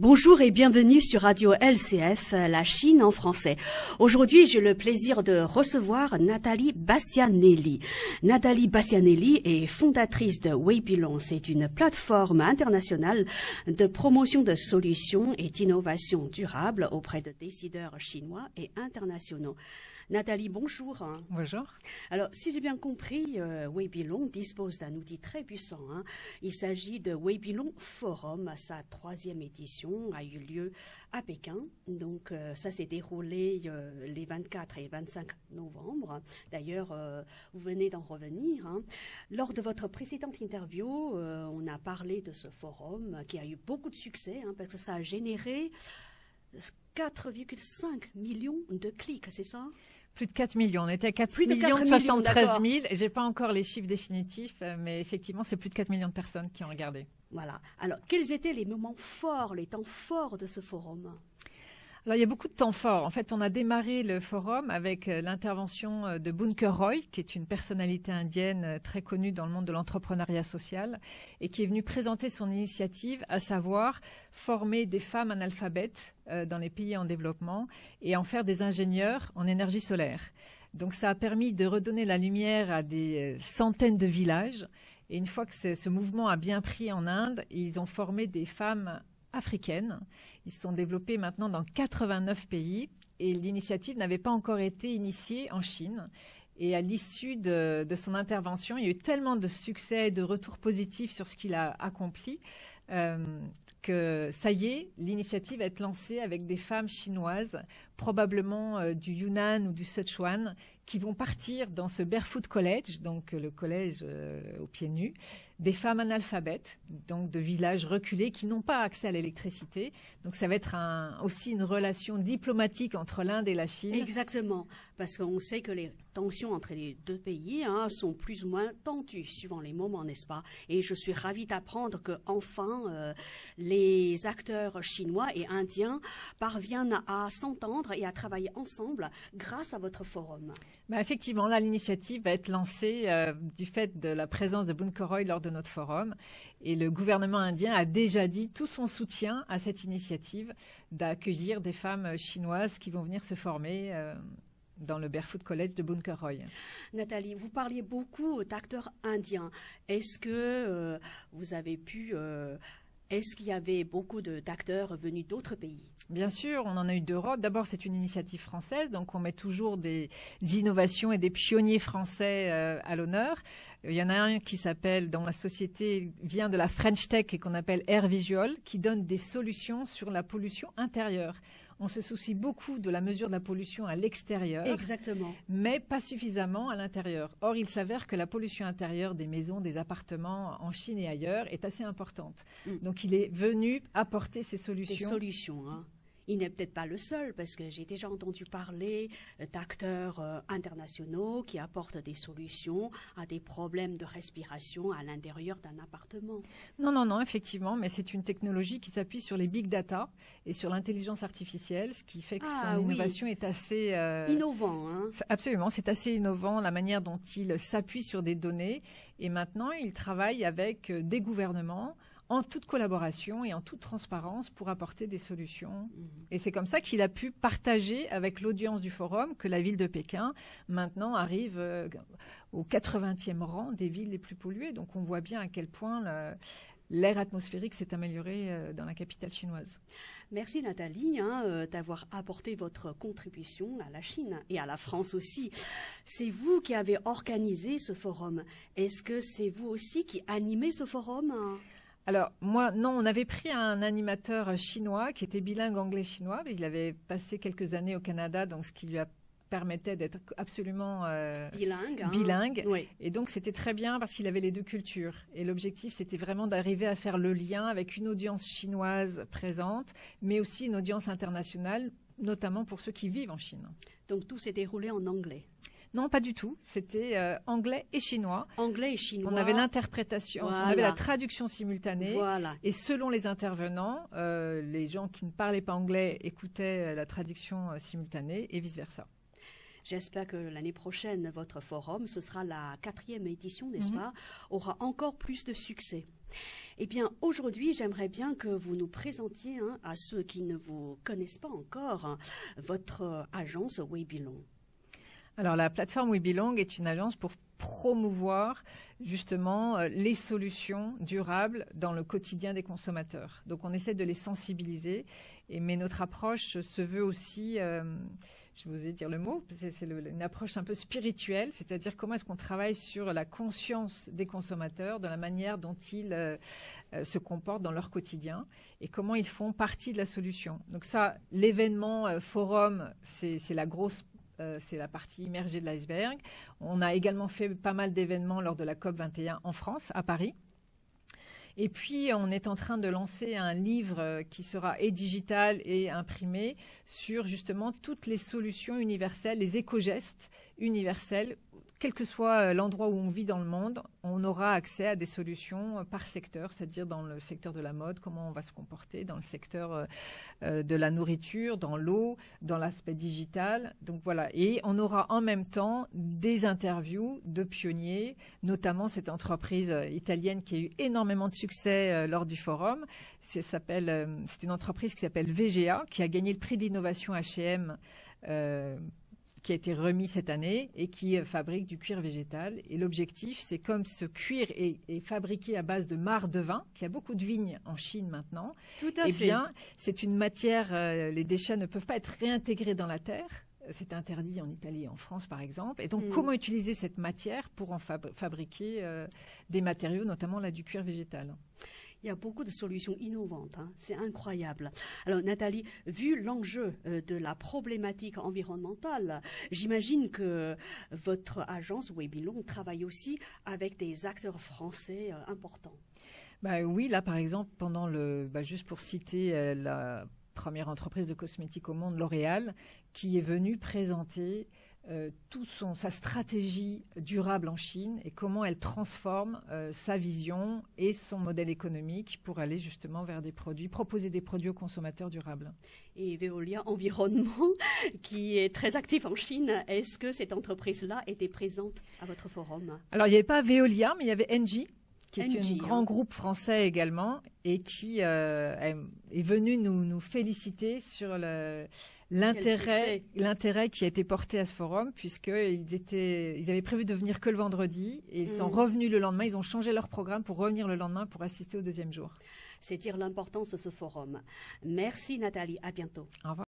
Bonjour et bienvenue sur Radio LCF, la Chine en français. Aujourd'hui, j'ai le plaisir de recevoir Nathalie Bastianelli. Nathalie Bastianelli est fondatrice de Weibilong. C'est une plateforme internationale de promotion de solutions et d'innovation durable auprès de décideurs chinois et internationaux. Nathalie, bonjour. Bonjour. Alors, si j'ai bien compris, Weibilong dispose d'un outil très puissant. Il s'agit de Weibilong Forum. Sa 3e édition a eu lieu à Pékin. Donc, ça s'est déroulé les 24 et 25 novembre. D'ailleurs, vous venez d'en revenir. Lors de votre précédente interview, on a parlé de ce forum qui a eu beaucoup de succès parce que ça a généré 4,5 millions de clics, c'est ça ? Plus de 4 millions. On était à 4 millions 73 000. Et j'ai pas encore les chiffres définitifs, mais effectivement, c'est plus de 4 millions de personnes qui ont regardé. Voilà. Alors, quels étaient les moments forts, les temps forts de ce forum ? Alors, il y a beaucoup de temps forts. En fait, on a démarré le forum avec l'intervention de Bunker Roy, qui est une personnalité indienne très connue dans le monde de l'entrepreneuriat social et qui est venue présenter son initiative, à savoir former des femmes analphabètes dans les pays en développement et en faire des ingénieurs en énergie solaire. Donc, ça a permis de redonner la lumière à des centaines de villages. Et une fois que ce mouvement a bien pris en Inde, ils ont formé des femmes africaines. Ils se sont développés maintenant dans 89 pays et l'initiative n'avait pas encore été initiée en Chine. Et à l'issue de son intervention, il y a eu tellement de succès et de retours positifs sur ce qu'il a accompli que ça y est, l'initiative va être lancée avec des femmes chinoises, probablement du Yunnan ou du Sichuan, qui vont partir dans ce Barefoot College, donc le collège aux pieds nus, des femmes analphabètes, donc de villages reculés qui n'ont pas accès à l'électricité. Donc ça va être aussi une relation diplomatique entre l'Inde et la Chine. Exactement, parce qu'on sait que les tensions entre les deux pays sont plus ou moins tendues, suivant les moments, n'est-ce pas ? Et je suis ravie d'apprendre qu'enfin, les acteurs chinois et indiens parviennent à s'entendre et à travailler ensemble grâce à votre forum. Effectivement, là, l'initiative va être lancée du fait de la présence de Bunker Roy lors de notre forum. Et le gouvernement indien a déjà dit tout son soutien à cette initiative d'accueillir des femmes chinoises qui vont venir se former dans le Barefoot College de Bunker Roy. Nathalie, vous parliez beaucoup d'acteurs indiens. Est-ce que vous avez pu... Est-ce qu'il y avait beaucoup d'acteurs venus d'autres pays ? Bien sûr, on en a eu d'Europe. D'abord, c'est une initiative française, donc on met toujours des innovations et des pionniers français à l'honneur. Il y en a un qui s'appelle, dans la société, vient de la French Tech et qu'on appelle Air Visual, qui donne des solutions sur la pollution intérieure. On se soucie beaucoup de la mesure de la pollution à l'extérieur. Exactement. Mais pas suffisamment à l'intérieur. Or, il s'avère que la pollution intérieure des maisons, des appartements en Chine et ailleurs est assez importante. Donc, il est venu apporter ces solutions. Des solutions, Il n'est peut-être pas le seul, parce que j'ai déjà entendu parler d'acteurs internationaux qui apportent des solutions à des problèmes de respiration à l'intérieur d'un appartement. Non, effectivement, mais c'est une technologie qui s'appuie sur les big data et sur l'intelligence artificielle, ce qui fait que son innovation est assez... innovant, Absolument, c'est assez innovant, la manière dont il s'appuie sur des données. Et maintenant, il travaille avec des gouvernements, en toute collaboration et en toute transparence pour apporter des solutions. Et c'est comme ça qu'il a pu partager avec l'audience du forum que la ville de Pékin, maintenant, arrive au 80e rang des villes les plus polluées. Donc on voit bien à quel point l'air atmosphérique s'est amélioré dans la capitale chinoise. Merci Nathalie d'avoir apporté votre contribution à la Chine et à la France aussi. C'est vous qui avez organisé ce forum. Est-ce que c'est vous aussi qui animez ce forum ? Alors, moi, non, on avait pris un animateur chinois qui était bilingue anglais-chinois. Il avait passé quelques années au Canada, donc ce qui lui permettait d'être absolument bilingue. Oui. Et donc, c'était très bien parce qu'il avait les deux cultures. Et l'objectif, c'était vraiment d'arriver à faire le lien avec une audience chinoise présente, mais aussi une audience internationale, notamment pour ceux qui vivent en Chine. Donc, tout s'est déroulé en anglais ? Non, pas du tout. C'était anglais et chinois. Anglais et chinois. On avait l'interprétation, on avait la traduction simultanée. Voilà. Et selon les intervenants, les gens qui ne parlaient pas anglais écoutaient la traduction simultanée et vice-versa. J'espère que l'année prochaine, votre forum, ce sera la 4e édition, n'est-ce pas, aura encore plus de succès. Eh bien, aujourd'hui, j'aimerais bien que vous nous présentiez à ceux qui ne vous connaissent pas encore votre agence We Belong. Alors, la plateforme We Belong est une agence pour promouvoir justement les solutions durables dans le quotidien des consommateurs. Donc, on essaie de les sensibiliser, mais notre approche se veut aussi, je vous ai dire le mot, c'est une approche un peu spirituelle, c'est-à-dire comment est-ce qu'on travaille sur la conscience des consommateurs, de la manière dont ils se comportent dans leur quotidien et comment ils font partie de la solution. Donc ça, l'événement forum, c'est la partie immergée de l'iceberg. On a également fait pas mal d'événements lors de la COP 21 en France, à Paris. Et puis, on est en train de lancer un livre qui sera et digital et imprimé sur justement toutes les solutions universelles, les éco-gestes universels. Quel que soit l'endroit où on vit dans le monde, on aura accès à des solutions par secteur, c'est-à-dire dans le secteur de la mode, comment on va se comporter, dans le secteur de la nourriture, dans l'eau, dans l'aspect digital. Donc voilà. Et on aura en même temps des interviews de pionniers, notamment cette entreprise italienne qui a eu énormément de succès lors du forum. C'est une entreprise qui s'appelle VGA, qui a gagné le prix d'innovation H&M qui a été remis cette année et qui fabrique du cuir végétal. Et l'objectif, c'est comme ce cuir est fabriqué à base de marc de vin, qui a beaucoup de vignes en Chine maintenant. Tout à fait. Eh bien, c'est une matière, les déchets ne peuvent pas être réintégrés dans la terre. C'est interdit en Italie et en France, par exemple. Et donc, comment utiliser cette matière pour en fabriquer des matériaux, notamment là, du cuir végétal? Il y a beaucoup de solutions innovantes, c'est incroyable. Alors Nathalie, vu l'enjeu de la problématique environnementale, j'imagine que votre agence We Belong travaille aussi avec des acteurs français importants. Oui, là par exemple, juste pour citer la première entreprise de cosmétiques au monde, L'Oréal, qui est venue présenter sa stratégie durable en Chine et comment elle transforme sa vision et son modèle économique pour aller justement vers proposer des produits aux consommateurs durables. Et Veolia Environnement, qui est très actif en Chine, est-ce que cette entreprise-là était présente à votre forum? Alors, il n'y avait pas Veolia, mais il y avait Engie, qui est un grand groupe français également et qui est venu nous féliciter sur l'intérêt qui a été porté à ce forum, puisqu'ils avaient prévu de venir que le vendredi et ils sont revenus le lendemain. Ils ont changé leur programme pour revenir le lendemain pour assister au deuxième jour. C'est dire l'importance de ce forum. Merci Nathalie, à bientôt. Au revoir.